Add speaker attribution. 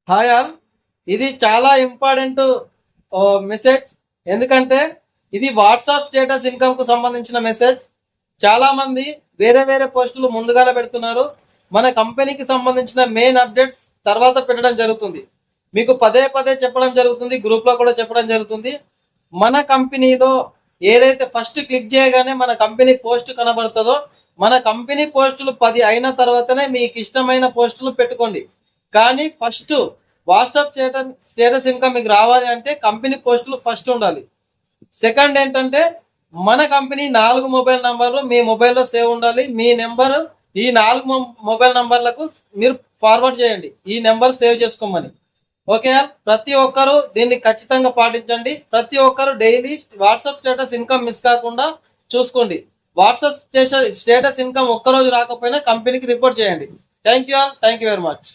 Speaker 1: Hi all, ఇది చాలా important message. ఎందుకంటే ఇది వాట్సాప్ స్టేటస్ ఇన్కమ్ కు సంబంధించిన మెసేజ్. చాలా మంది వేరే వేరే పోస్టులు ముందుగాల పెడుతున్నారు. మన కంపెనీకి సంబంధించిన మెయిన్ అప్డేట్స్ తర్వాత పెట్టడం జరుగుతుంది. మీకు పదే పదే చెప్పడం జరుగుతుంది, గ్రూప్ లో కూడా చెప్పడం జరుగుతుంది. మన కంపెనీలో ఏదైతే ఫస్ట్ క్లిక్ చేయగానే మన కంపెనీ పోస్ట్ కనబడుతుందో, మన కంపెనీ పోస్టులు 10 అయిన తర్వాతనే మీకు ఇష్టమైన పోస్టులు పెట్టుకోండి. కానీ ఫస్ట్ వాట్సాప్ స్టేటస్ ఇన్కమ్ మీకు రావాలి అంటే కంపెనీ పోస్టులు ఫస్ట్ ఉండాలి. సెకండ్ ఏంటంటే మన కంపెనీ 4 మొబైల్ నంబర్లు మీ మొబైల్లో సేవ్ ఉండాలి. మీ నెంబర్ ఈ 4 మొబైల్ నంబర్లకు మీరు ఫార్వర్డ్ చేయండి, ఈ నెంబర్ సేవ్ చేసుకోమని. ఓకే, ప్రతి ఒక్కరు దీన్ని ఖచ్చితంగా పాటించండి. ప్రతి ఒక్కరు daily WhatsApp status income miss కాకుండా చూసుకోండి. వాట్సాప్ స్టేటస్ ఇన్కమ్ ఒక్కరోజు రాకపోయినా కంపెనీకి రిపోర్ట్ చేయండి. Thank you all, thank you very much.